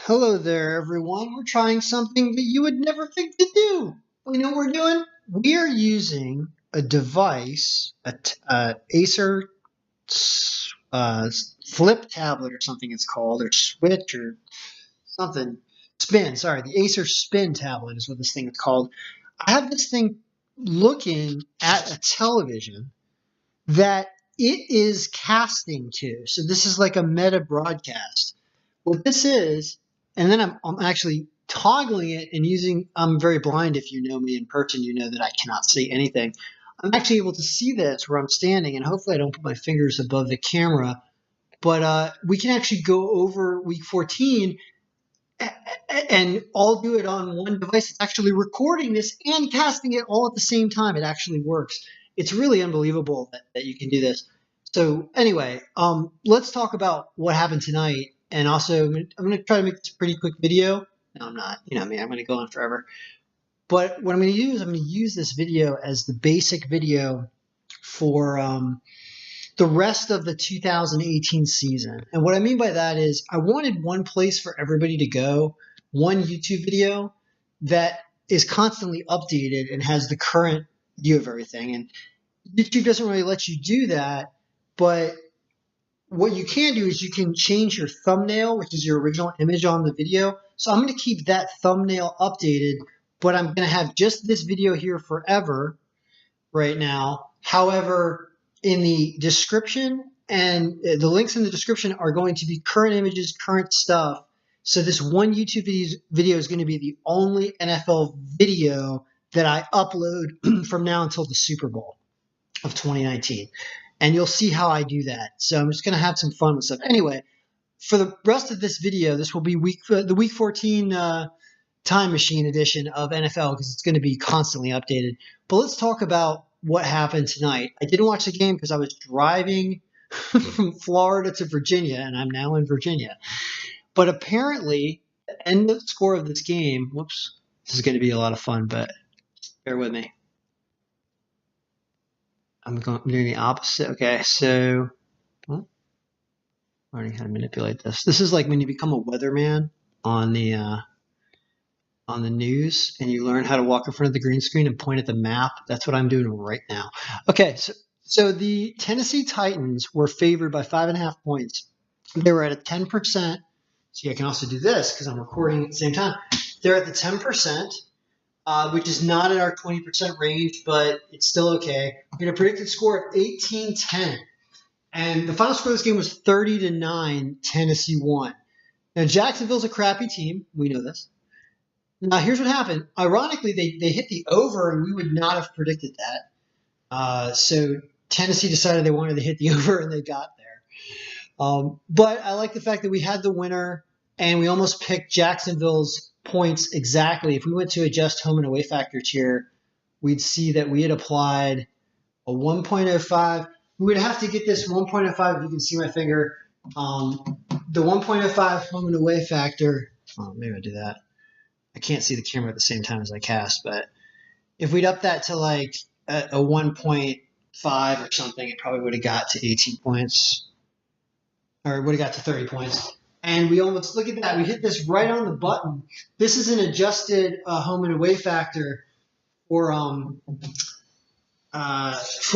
Hello there, everyone. We're trying something that you would never think to do. You know what we're doing? We are using a device, a Acer uh, flip tablet or something it's called, or switch or something. Spin, sorry. The Acer Spin tablet is what this thing is called. I have this thing looking at a television that it is casting to. So this is like a meta broadcast. What this is, and then I'm actually toggling it and using, I'm very blind. If you know me in person, you know that I cannot see anything. I'm actually able to see this where I'm standing, and hopefully I don't put my fingers above the camera. But we can actually go over week 14 and all do it on one device. It's actually recording this and casting it all at the same time. It actually works. It's really unbelievable that you can do this. So anyway, let's talk about what happened tonight. And also, I'm going to try to make this a pretty quick video. No, I'm not. You know me, I'm going to go on forever. But what I'm going to do is I'm going to use this video as the basic video for the rest of the 2018 season. And what I mean by that is I wanted one place for everybody to go, one YouTube video that is constantly updated and has the current view of everything. And YouTube doesn't really let you do that, but what you can do is you can change your thumbnail, which is your original image on the video. So I'm going to keep that thumbnail updated, but I'm going to have just this video here forever right now. However, in the description and the links in the description are going to be current images, current stuff. So this one YouTube video is going to be the only NFL video that I upload from now until the Super Bowl of 2019. And you'll see how I do that. So I'm just going to have some fun with stuff. Anyway, for the rest of this video, this will be the week 14 Time Machine edition of NFL because it's going to be constantly updated. But let's talk about what happened tonight. I didn't watch the game because I was driving from Florida to Virginia, and I'm now in Virginia. But apparently, the end of the score of this game, whoops, this is going to be a lot of fun, but bear with me. I'm doing the opposite. Okay, so learning how to manipulate this. This is like when you become a weatherman on the news and you learn how to walk in front of the green screen and point at the map. That's what I'm doing right now. Okay, so the Tennessee Titans were favored by 5.5 points. They were at a 10%. See, I can also do this because I'm recording at the same time. They're at the 10%, which is not in our 20% range, but it's still okay. I'm going to predict the score of 18-10. And the final score of this game was 30-9. Tennessee won. Now, Jacksonville's a crappy team. We know this. Now, here's what happened. Ironically, they hit the over, and we would not have predicted that. So Tennessee decided they wanted to hit the over, and they got there. But I like the fact that we had the winner, and we almost picked Jacksonville's points exactly. If we went to adjust home and away factors here, we'd see that we had applied a 1.05. We would have to get this 1.05, if you can see my finger. The 1.05 home and away factor. Oh, maybe I'll do that. I can't see the camera at the same time as I cast, but if we'd up that to like a 1.5 or something, it probably would have got to 18 points, or it would have got to 30 points. And we almost, look at that, we hit this right on the button. This is an adjusted home and away factor for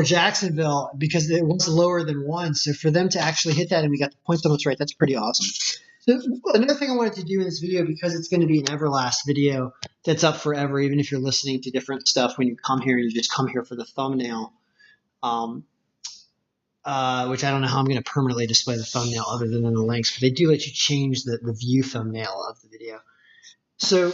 Jacksonville because it was lower than 1. So for them to actually hit that and we got the points almost right, that's pretty awesome. So another thing I wanted to do in this video, because it's going to be an everlast video that's up forever, even if you're listening to different stuff when you come here, you just come here for the thumbnail, which I don't know how I'm going to permanently display the thumbnail other than in the links, but they do let you change the view thumbnail of the video. So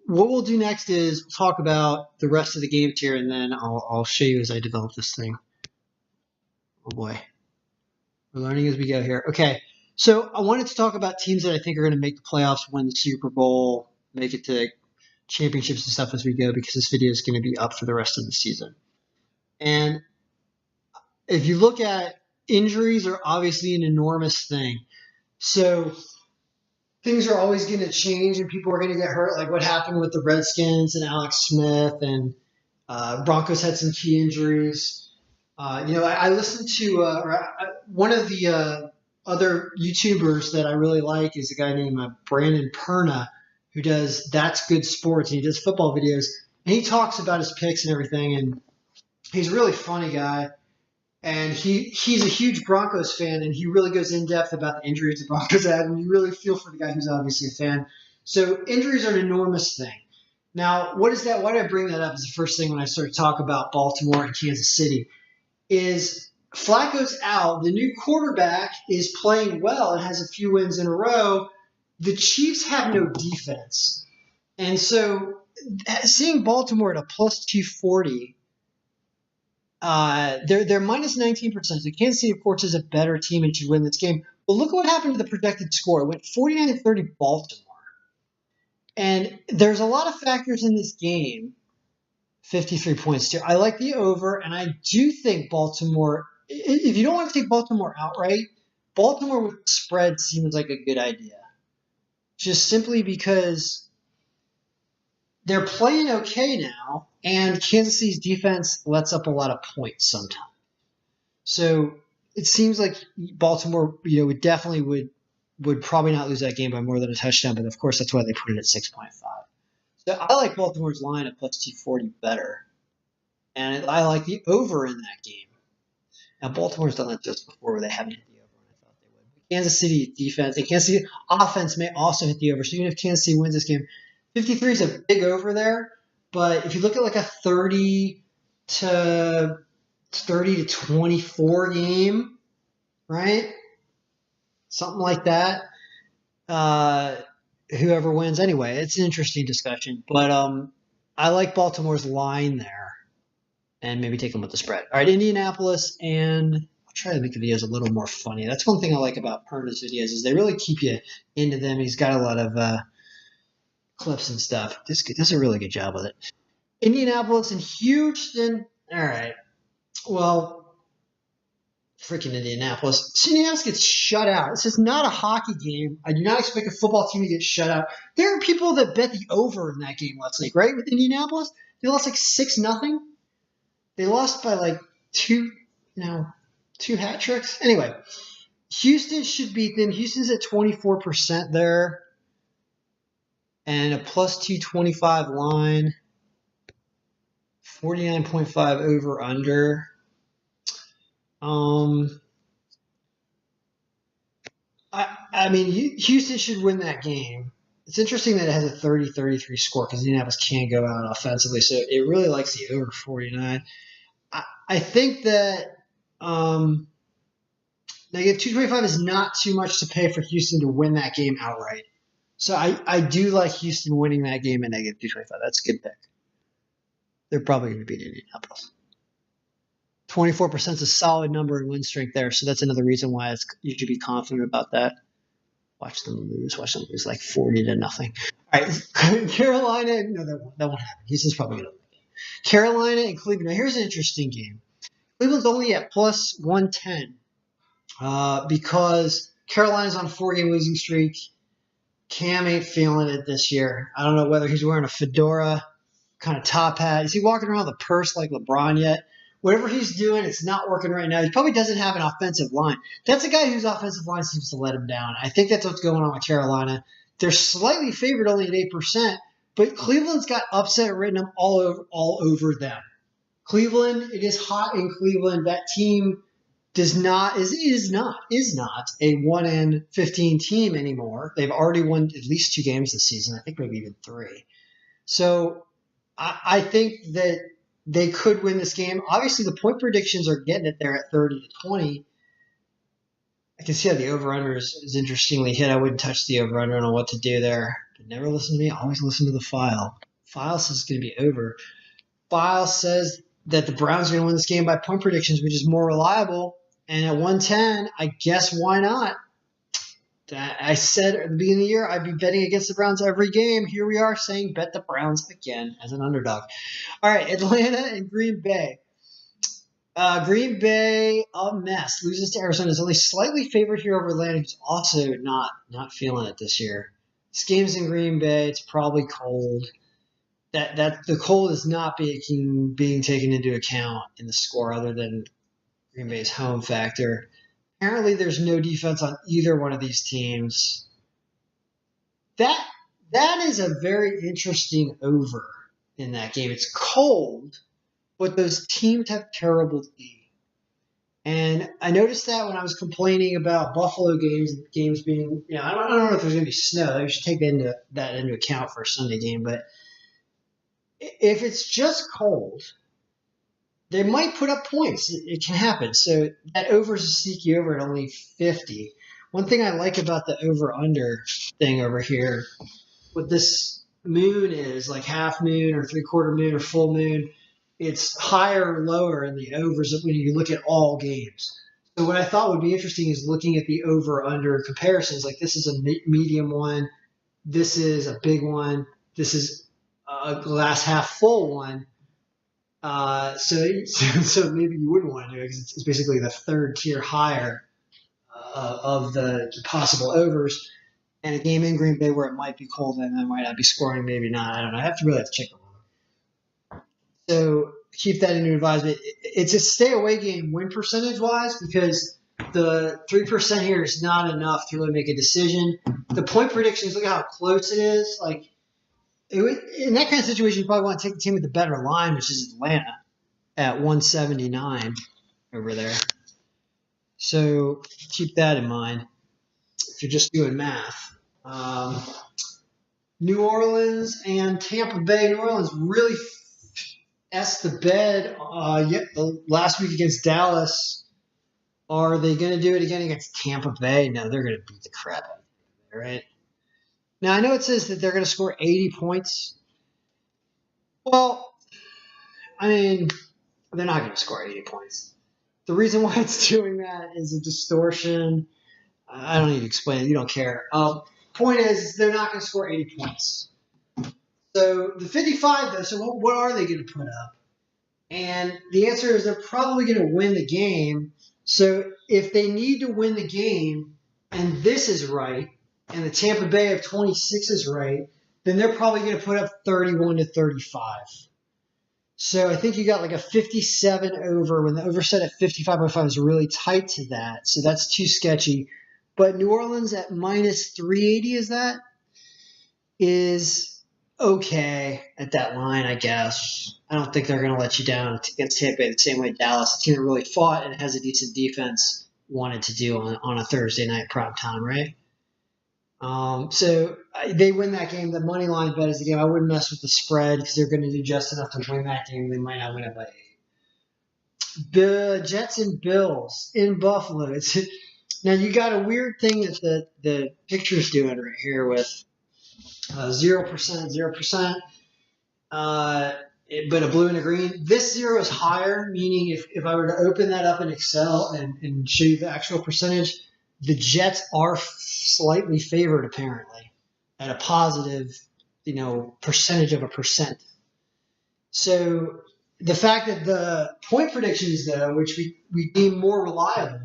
what we'll do next is talk about the rest of the games here, and then I'll show you as I develop this thing. Oh boy. We're learning as we go here. Okay. So I wanted to talk about teams that I think are going to make the playoffs, win the Super Bowl, make it to championships and stuff as we go, because this video is going to be up for the rest of the season. And if you look at injuries are obviously an enormous thing. So things are always going to change and people are going to get hurt, like what happened with the Redskins and Alex Smith, and Broncos had some key injuries. I listened to one of the other YouTubers that I really like is a guy named Brandon Perna, who does That's Good Sports, and he does football videos, and he talks about his picks and everything, and he's a really funny guy. And he's a huge Broncos fan, and he really goes in depth about the injuries the Broncos had, and you really feel for the guy who's obviously a fan. So injuries are an enormous thing. Now, what is that? Why did I bring that up as the first thing when I started to talk about Baltimore and Kansas City? Is Flacco's out. The new quarterback is playing well and has a few wins in a row. The Chiefs have no defense. And so seeing Baltimore at a plus 240, they're minus 19%. So Kansas City, of course, is a better team and should win this game. But look what happened to the projected score. It went 49-30 Baltimore. And there's a lot of factors in this game. 53 points too. I like the over, and I do think Baltimore, if you don't want to take Baltimore outright, Baltimore with the spread seems like a good idea. Just simply because they're playing okay now, and Kansas City's defense lets up a lot of points sometimes. So it seems like Baltimore, would probably not lose that game by more than a touchdown, but of course that's why they put it at 6.5. So I like Baltimore's line at plus 240 better. And I like the over in that game. Now, Baltimore's done that just before where they haven't hit the over, and I thought they would. Kansas City defense and Kansas City offense may also hit the over. So even if Kansas City wins this game, 53 is a big over there. But if you look at like a 30 to 24 game, right? Something like that. Whoever wins anyway. It's an interesting discussion. But I like Baltimore's line there. And maybe take them with the spread. All right, Indianapolis, and I'll try to make the videos a little more funny. That's one thing I like about Perna's videos is they really keep you into them. He's got a lot of clips and stuff. This does a really good job with it. Indianapolis and Houston. All right. Well, freaking Indianapolis. Indianapolis gets shut out. This is not a hockey game. I do not expect a football team to get shut out. There are people that bet the over in that game last week, right? With Indianapolis, they lost like 6-0. They lost by like two hat tricks. Anyway, Houston should beat them. Houston's at 24% there. And a plus 225 line. 49.5 over under. I mean, Houston should win that game. It's interesting that it has a 30-33 score because Indianapolis can go out offensively. So it really likes the over 49. I think that negative 225 is not too much to pay for Houston to win that game outright. So I do like Houston winning that game at negative 225. That's a good pick. They're probably going to beat Indianapolis. 24% is a solid number in win strength there. So that's another reason why you should be confident about that. Watch them lose like 40-0. All right, Carolina. No, that won't happen. Houston's probably going to win. Carolina and Cleveland. Now, here's an interesting game. Cleveland's only at plus 110 because Carolina's on a 4-game losing streak. Cam ain't feeling it this year. I don't know whether he's wearing a fedora kind of top hat. Is he walking around with a purse like LeBron yet? Whatever he's doing, it's not working right now. He probably doesn't have an offensive line. That's a guy whose offensive line seems to let him down. I think that's what's going on with Carolina. They're slightly favored only at 8%, but Cleveland's got upset written all over them. Cleveland, it is hot in Cleveland. That team is not a 1-15 team anymore. They've already won at least 2 games this season. I think maybe even 3. So I think that they could win this game. Obviously, the point predictions are getting it there at 30-20. I can see how the over-under is interestingly hit. I wouldn't touch the over-under. I don't know what to do there. But never listen to me. Always listen to the file. File says it's going to be over. File says that the Browns are going to win this game by point predictions, which is more reliable. And at 110, I guess why not? I said at the beginning of the year I'd be betting against the Browns every game. Here we are saying bet the Browns again as an underdog. All right, Atlanta and Green Bay. Green Bay, a mess. Loses to Arizona. Is only slightly favored here over Atlanta, who's also not feeling it this year. This game's in Green Bay. It's probably cold. That the cold is not being taken into account in the score other than Green Bay's home factor. Apparently, there's no defense on either one of these teams. That is a very interesting over in that game. It's cold, but those teams have terrible D. And I noticed that when I was complaining about Buffalo games being, I don't know if there's going to be snow. I should take that into account for a Sunday game. But if it's just cold, they might put up points. It can happen. So that over is a sneaky over at only 50. One thing I like about the over-under thing over here, what this moon is, like half moon or three-quarter moon or full moon, it's higher or lower in the overs when you look at all games. So what I thought would be interesting is looking at the over-under comparisons. Like this is a medium one. This is a big one. This is a glass half full one. So maybe you wouldn't want to do it because it's basically the third tier higher of the possible overs. And a game in Green Bay where it might be cold and I might not be scoring, maybe not. I don't know. I have to check it. So keep that in your advisement. It's a stay away game win percentage wise because the 3% here is not enough to really make a decision. The point predictions, look at how close it is. Like in that kind of situation, you probably want to take the team with the better line, which is Atlanta at 179 over there. So keep that in mind if you're just doing math. New Orleans and Tampa Bay. New Orleans really S the bed last week against Dallas. Are they going to do it again against Tampa Bay? No, they're going to beat the crap out of them, right? Now, I know it says that they're going to score 80 points. Well, I mean, they're not going to score 80 points. The reason why it's doing that is a distortion. I don't need to explain it. You don't care. Point is, they're not going to score 80 points. So the 55, though, so what are they going to put up? And the answer is they're probably going to win the game. So if they need to win the game, and this is right, and the Tampa Bay of 26 is right, then they're probably going to put up 31 to 35. So I think you got like a 57 over when the over set at 55.5 is really tight to that. So that's too sketchy. But New Orleans at minus 380 is okay at that line, I guess. I don't think they're going to let you down against Tampa Bay the same way Dallas, a team that really fought and has a decent defense, wanted to do on a Thursday night prime time, right? So they win that game. The money line bet is the game. I wouldn't mess with the spread because they're going to do just enough to win that game. They might not win it by 8. The Jets and Bills in Buffalo. Now you got a weird thing that the picture's doing right here with 0%, but a blue and a green. This 0 is higher, meaning if I were to open that up in Excel and show you the actual percentage, the Jets are slightly favored apparently at a positive, percentage of a percent. So the fact that the point predictions, though, which we deem more reliable,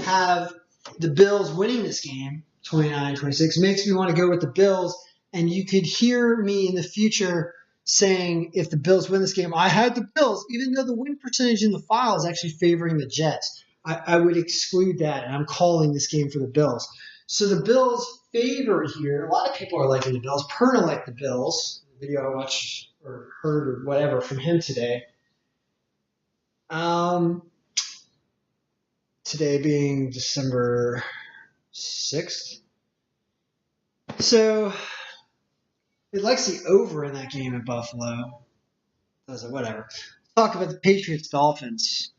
have the Bills winning this game, 29-26, makes me want to go with the Bills. And you could hear me in the future saying, if the Bills win this game, I had the Bills, even though the win percentage in the file is actually favoring the Jets. I would exclude that, and I'm calling this game for the Bills. So the Bills favor here. A lot of people are liking the Bills. Perna liked the Bills. The video I watched or heard or whatever from him today. Today being December 6th. So it likes the over in that game in Buffalo. Does it? Whatever. Let's talk about the Patriots-Dolphins.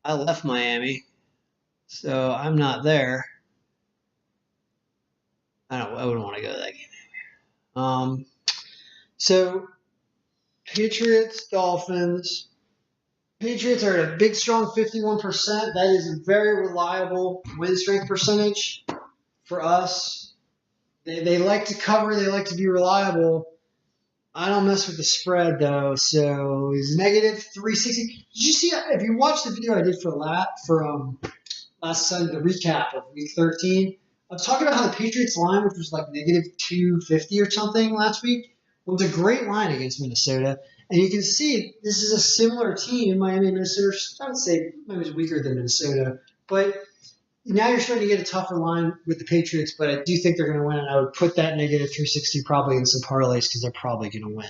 I left Miami, so I'm not there. I wouldn't want to go to that game. So Patriots, Dolphins. Patriots are at a big, strong 51%. That is a very reliable win strength percentage for us. They like to cover. They like to be reliable. I don't mess with the spread, though, so it's negative 360. Did you see, if you watched the video I did for last Sunday, the recap of Week 13, I was talking about how the Patriots line, which was like negative 250 or something last week, was a great line against Minnesota. And you can see this is a similar team. Miami and Minnesota, I would say Miami's weaker than Minnesota. But now you're starting to get a tougher line with the Patriots, but I do think they're going to win, and I would put that negative 360 probably in some parlays because they're probably going to win.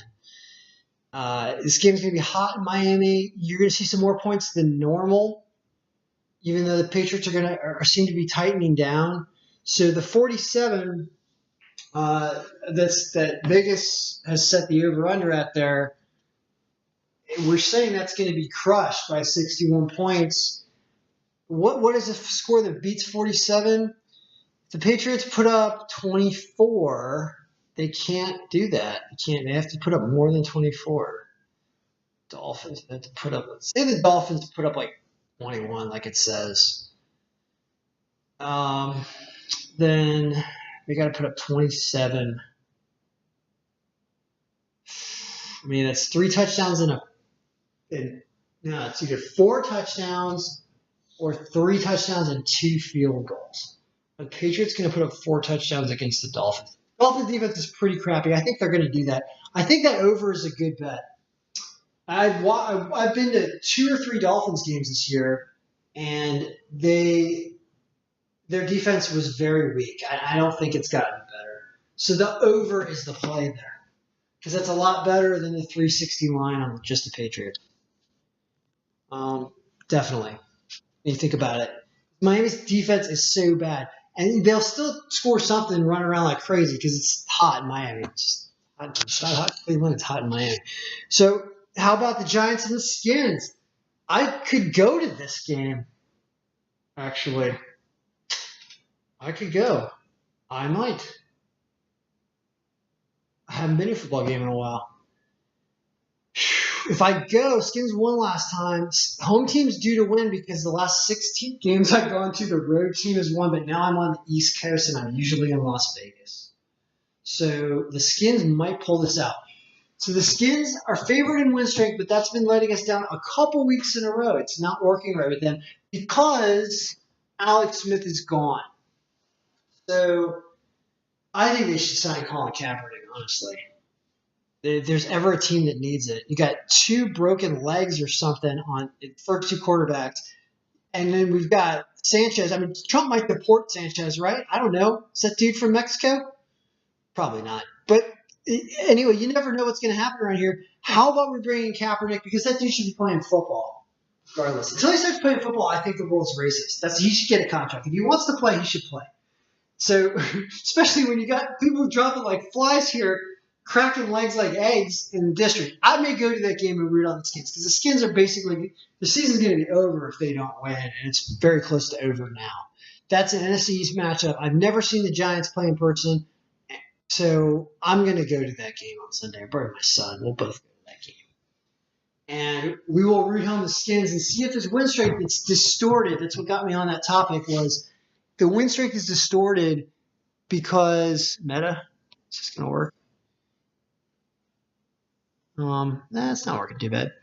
This game's going to be hot in Miami. You're going to see some more points than normal, even though the Patriots seem to be tightening down. So the 47 that Vegas has set the over-under at there, we're saying that's going to be crushed by 61 points. What is a score that beats 47? The Patriots put up 24. They can't do that. They have to put up more than 24. Dolphins have to put up. Let's say the Dolphins put up like 21, like it says. Then we got to put up 27. I mean, that's 3 touchdowns no, it's either 4 touchdowns or 3 touchdowns and 2 field goals. The Patriots going to put up 4 touchdowns against the Dolphins. Dolphins defense is pretty crappy. I think they're going to do that. I think that over is a good bet. I've been to 2 or 3 Dolphins games this year, and their defense was very weak. I don't think it's gotten better. So the over is the play there, because that's a lot better than the 360 line on just the Patriots. Definitely. When you think about it, Miami's defense is so bad, and they'll still score something and run around like crazy because it's hot in Miami. It's not hot in Cleveland, it's hot in Miami. So how about the Giants and the Skins? I could go to this game, actually. I could go. I might. I haven't been to a football game in a while. If I go, Skins won last time. Home team's due to win because the last 16 games I've gone to, the road team has won, but now I'm on the East Coast and I'm usually in Las Vegas. So the Skins might pull this out. So the Skins are favored in win streak, but that's been letting us down a couple weeks in a row. It's not working right with them because Alex Smith is gone. So I think they should sign Colin Kaepernick, honestly. If there's ever a team that needs it. You got 2 broken legs or something on first 2 quarterbacks. And then we've got Sanchez. I mean, Trump might deport Sanchez, right? I don't know. Is that dude from Mexico? Probably not. But anyway, you never know what's going to happen around here. How about we bring in Kaepernick? Because that dude should be playing football, regardless. Until he starts playing football, I think the world's racist. He should get a contract. If he wants to play, he should play. So, especially when you got people dropping like flies here, cracking legs like eggs in the district. I may go to that game and root on the Skins because the Skins are basically – the season's going to be over if they don't win, and it's very close to over now. That's an NFC East matchup. I've never seen the Giants play in person, so I'm going to go to that game on Sunday. I brought my son. We'll both go to that game. And we will root on the Skins and see if this win streak that's distorted. That's what got me on that topic was the win streak is distorted because – Meta? Is this going to work? That's not working too bad.